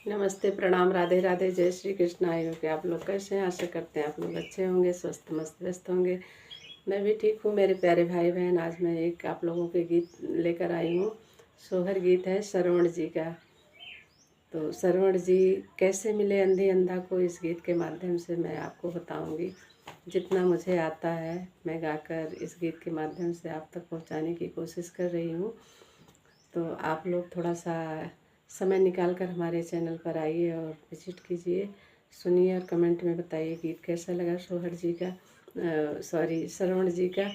नमस्ते, प्रणाम, राधे राधे, जय श्री कृष्ण। आई हो कि आप लोग कैसे हैं? आशा करते हैं आप लोग अच्छे होंगे, स्वस्थ मस्त व्यस्त होंगे। मैं भी ठीक हूँ। मेरे प्यारे भाई बहन, आज मैं एक आप लोगों के गीत लेकर आई हूँ। सोहर गीत है श्रवण जी का। तो श्रवण जी कैसे मिले अंधी अंधा को, इस गीत के माध्यम से मैं आपको बताऊँगी। जितना मुझे आता है मैं गाकर इस गीत के माध्यम से आप तक पहुँचाने की कोशिश कर रही हूँ। तो आप लोग थोड़ा सा समय निकाल कर हमारे चैनल पर आइए और विजिट कीजिए, सुनिए और कमेंट में बताइए गीत कैसा लगा सोहर जी का, श्रवण जी का।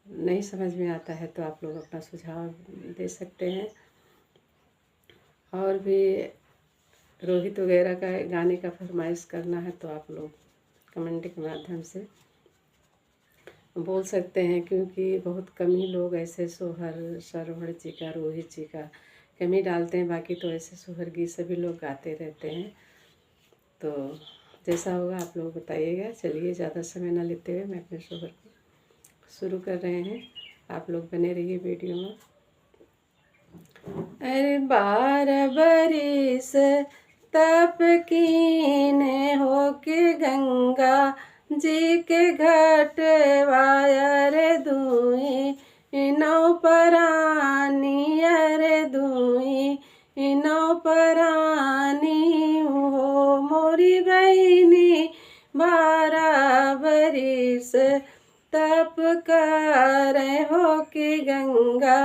नहीं समझ में आता है तो आप लोग अपना सुझाव दे सकते हैं। और भी रोहित वगैरह का गाने का फरमाइश करना है तो आप लोग कमेंट के माध्यम से बोल सकते हैं, क्योंकि बहुत कम ही लोग ऐसे सोहर श्रवण जी का, रोहित जी का कम ही डालते हैं। बाकी तो ऐसे सोहर गीत सभी लोग गाते रहते हैं। तो जैसा होगा आप लोग बताइएगा। चलिए, ज़्यादा समय ना लेते हुए मैं अपने सोहर को शुरू कर रहे हैं। आप लोग बने रहिए वीडियो में। अरे 12 बरिस तप कीने हो के गंगा जी के घट वायर दुई नौ परानी, अरे दुई नौ परानी हो मोरी बहिनी 12 बरिस तप करे हो के गंगा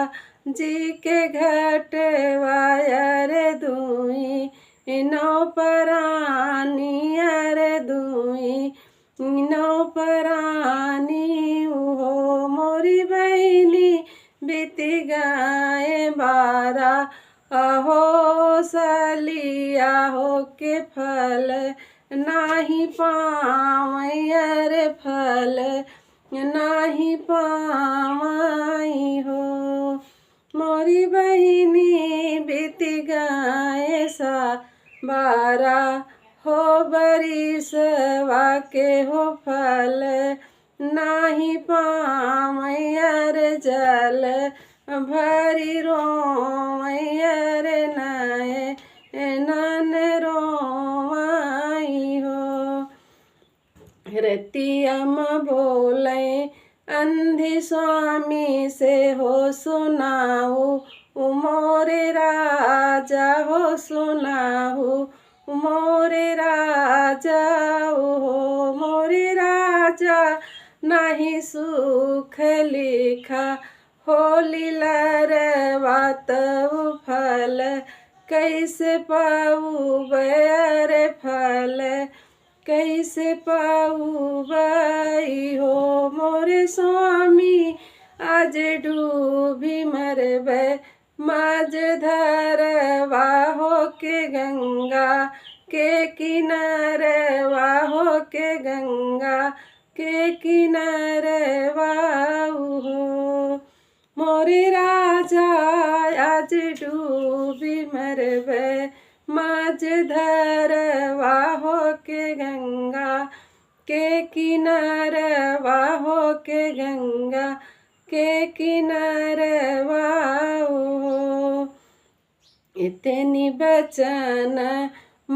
जी के घट वायर दुई नौ परानी, अरे दुई नौ परानी हो मोरी बहिनी बीती गाए 12 अहो सलिया हो के फल नाही पावई, अरे फल नाही पावई हो मोरी बहिनी बीती गाए 12 हो बरिस वाके हो फल नाही पावई, अरे जल भरी रोवई, अरे नए नन रोवई हो रतियम बोले अंधी स्वामी से हो सुनाऊ मोरे राजा हो सुनाऊ मोरे राजा हो मोरे राजा नहीं सुख लिखा हो लीलरवात फल कैसे पाऊ बर फल कैसे पाऊ बाई हो मोरे स्वामी आज डूबी मरबे माझ धरवा हो के गंगा के किनारवा हो के गंगा के किनारवा हो मोरे राजा आज डूबी मरबे माझ धरवा हो के गंगा के किनारवा हो के गंगा के किनारवा हो इतनी बचन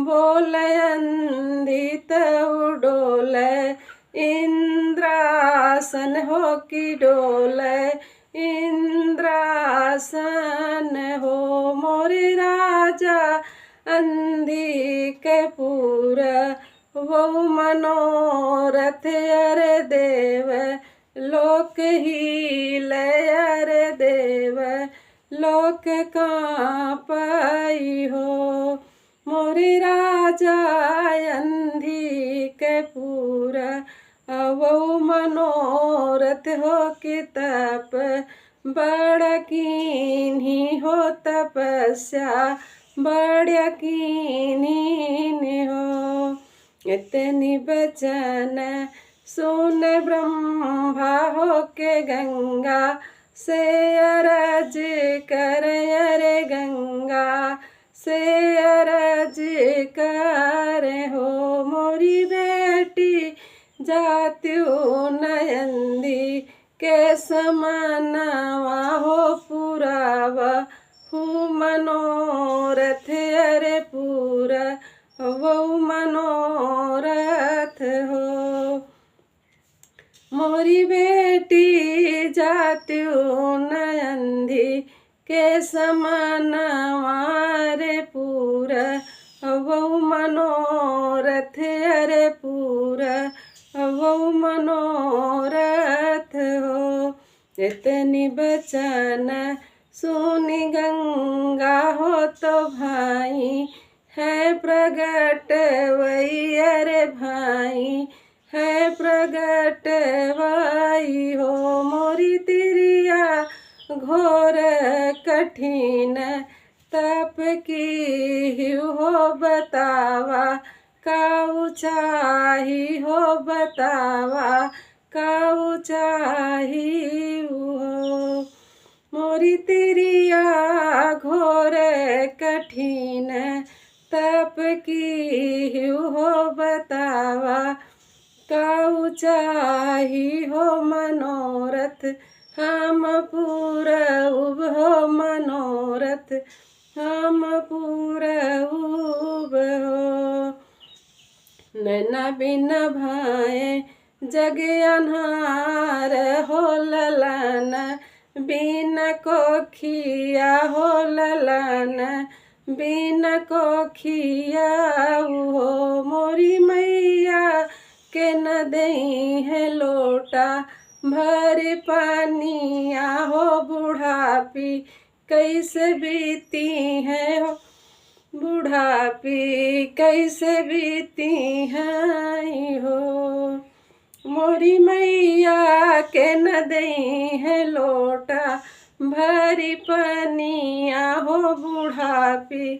बोल अंधी तऊ डोल इंद्रासन हो की डोल इंद्रासन हो मोरे राजा अंधी के पूरा वो मनोरथ, अरे देव लोक ही लय, अरे देव लोक का पाई हो मोरे राजा अंधी के पूरा वो मनोरथ हो कि तप बड़ा कीन्ही हो तपस्या बड़ा कीन्ही हो इतनी बचन सुन ब्रह्मा हो के गंगा से अरज कर, अरे गंगा से अरज कर हो मोरी बेटी जात्यु नयंदी के समानवा हो पुरावा हु मनोरथ अरे पूरा वो मनोरथ हो। मोरी बेटी जात्यु नयंधी के समान मारे पूरा वो मनोरथ, अरे पूरा वो मनोरथ हो। इतनी बचन सुनी गंगा हो तो भाई है प्रगट वही, अरे भाई है प्रगट वही हो। मोरी तिरिया घोर कठिन तप की हो बतावा, काऊ चाही हो बतावा, काऊ चाही हो। मोरी तिरिया घोर कठिन तप की हो बतावा, काऊ चाही हो मनोरथ हम पूरब हो। मनोरथ हम पूरब हो। नैना बिन भाए जग अन्हार हो, ललन बिन कोखिया हो, ललन बिन कोखिया हो। मोरी मैया के न दई है लोटा भर पानिया हो, बुढ़ापी कैसे बीती है हो, बुढ़ापी कैसे बीती है हो। मोरी मैया के न दई है लोटा भरी पनिया हो, बुढ़ापी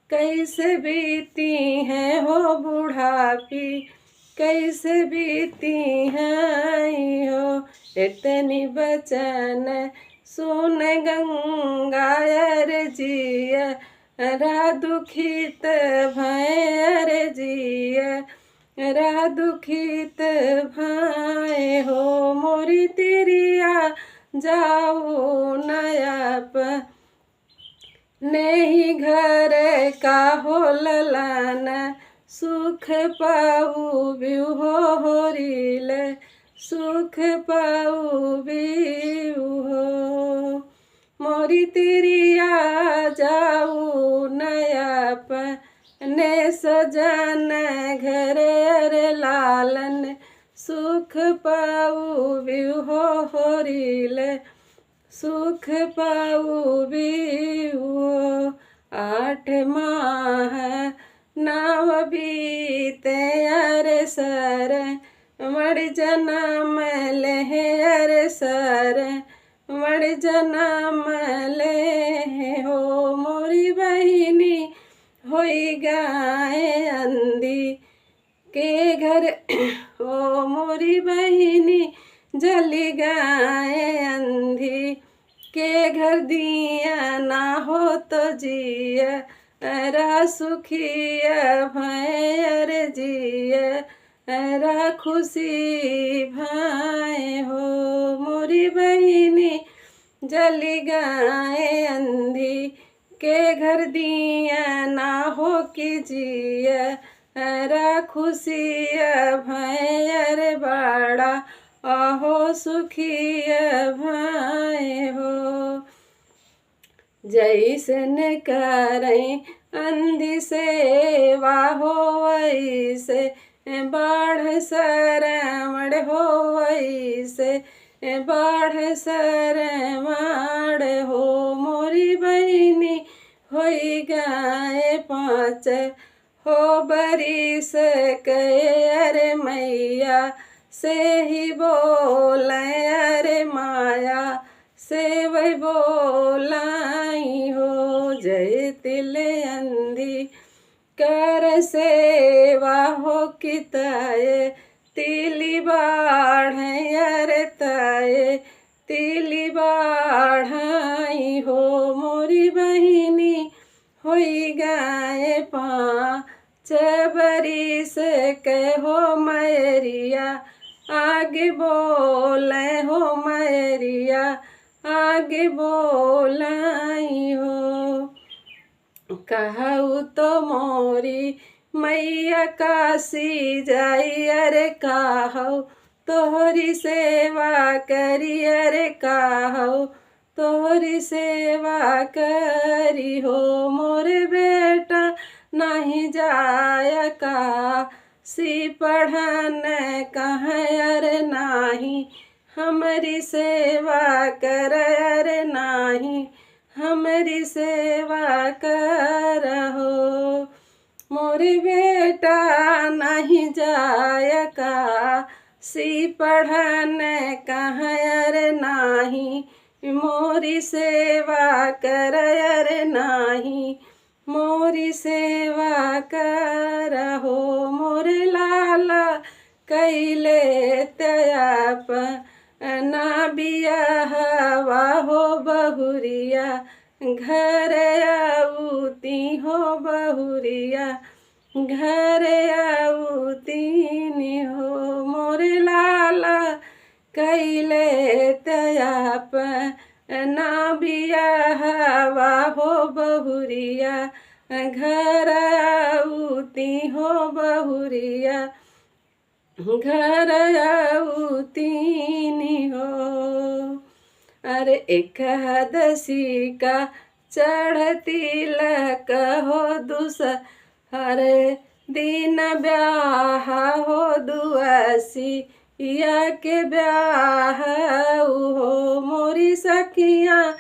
कैसे बीती है हो, बुढ़ापी कैसे बीती है हो। इतनी बचन सुन गंगा अरे जिया रा दुखित भय, अरे जिया रा दुखित भय हो। मोरी तिरिया जाऊ नयाप नहीं घर का हो, ललन सुख पाऊ बिहु हो, होरिल सुख पाऊ बिहु हो। मोरी तिरिया जाऊ नयाप ने सजन घर, अरे लालन सुख पाऊ बिहु हो, होरिल सुख पाऊ बिहु। 8 माह नाव बीते अरे सर मर जनम ले, अरे सर मर जनम ले हो। मोरी बहिनी होई गाय अंधी के घर हो, मोरी बहिनी जली गाय अंधी के घर दिया ना हो तो जिया रा सुखिया भय, अरे जिया रा खुशी भाई हो। मोरी बहिनी जली गाय अंधी के घर दिया ना हो कीजिए रा खुशिया भय, अरे बड़ा अहो सुखिया भाई हो। जैसन करई अंधी सेवा हो, वैसे बाढ़ सरमण हो, वैसे बाढ़ सरमण हो। मोरी बहिनी होई गाय 5 हो बरिस के, अरे मैया से ही बोल, अरे माया से वही बोलाई हो। जय तिल अंधी कर सेवा हो कि ताये तिली बाढ़, अरे ताये तिली बाढ़ाई हो। मोरी बहिनी होई गाय 5 बरिस के हो, मैरिया आगे बोले हो, मैरिया आगे बोलाई हो। कहू तो मोरी मैया काशी जाई, अरे कहू तोहरी सेवा करी, अरे कहू तोहरी सेवा करी हो। मोर बेटा नहीं जाय काशी पढ़न कहाँ, अरे नाही हमारी सेवा कर, अरे नाही हमारी सेवा करहो। मोरे बेटा नहीं जाय काशी पढ़न कहाँ, अरे नाही मोरी सेवा कर, अरे नाही मोरी सेवा करहो। मोरे लाला कैले त्याप ना बियाहवा हो बहुरिया, घर आऊती हो बहुरिया, घर आऊती हो। मोरे लाला कैले त्याप ना बियाहवा हो बहुरिया, घर आऊती हो बहुरिया, घर आऊती हो। अरे एकादशी का चढ़ती लक हो दूसरे दिन ब्याह हो, दुआसी या के ब्याह हो। मोरी सखियाँ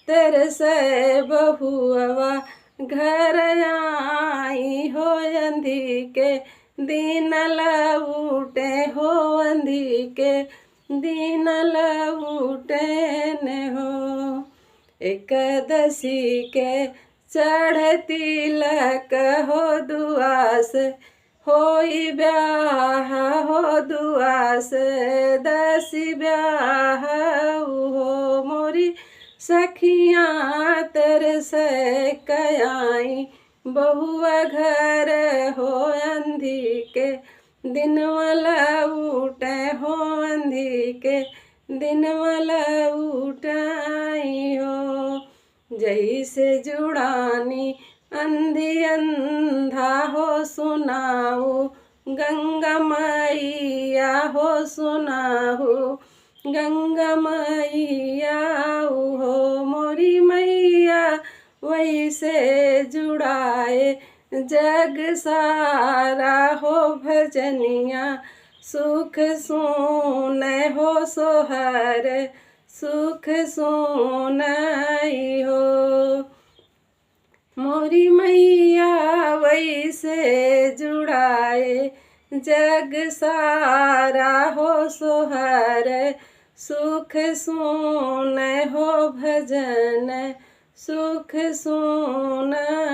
तेरे से बहुआ घर आई हो, अंधी के दिन लौटे हो, अंधी के दिन लौटे ने हो। एकादशी के चढ़ती लक हो दुआस होई ब्याह हो, दुआस दसी ब्याह हो। मोरी सखियाँ तेरे से कयाई बहुआ घर हो, अंधी के दिन वाला उठे हो, अंधी के दिन वाला उठाई हो। जैसे जुड़ानी अंधी अंधा हो, सुनाऊ गंगा मैया हो, सुनाऊ गंगा मैया हो। मोरी मैया वैसे जुड़ाए जग सारा हो, भजनिया सुख सुने हो, सोहर सुख सुनाई हो। मोरी मैया वैसे जुड़ाए जग सारा हो, सोहर सुख सुने हो, भजन सुख सुनाई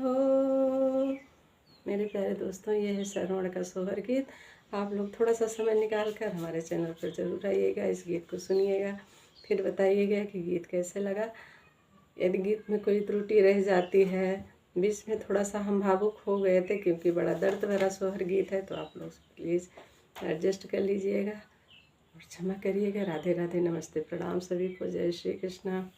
हो। मेरे प्यारे दोस्तों, ये है श्रवण का सोहर गीत। आप लोग थोड़ा सा समय निकाल कर हमारे चैनल पर ज़रूर आइएगा, इस गीत को सुनिएगा, फिर बताइएगा कि गीत कैसे लगा। यदि गीत में कोई त्रुटि रह जाती है, बीच में थोड़ा सा हम भावुक हो गए थे क्योंकि बड़ा दर्द भरा सोहर गीत है, तो आप लोग प्लीज़ एडजस्ट कर लीजिएगा और क्षमा करिएगा। राधे राधे, नमस्ते, प्रणाम सभी को, जय श्री कृष्णा।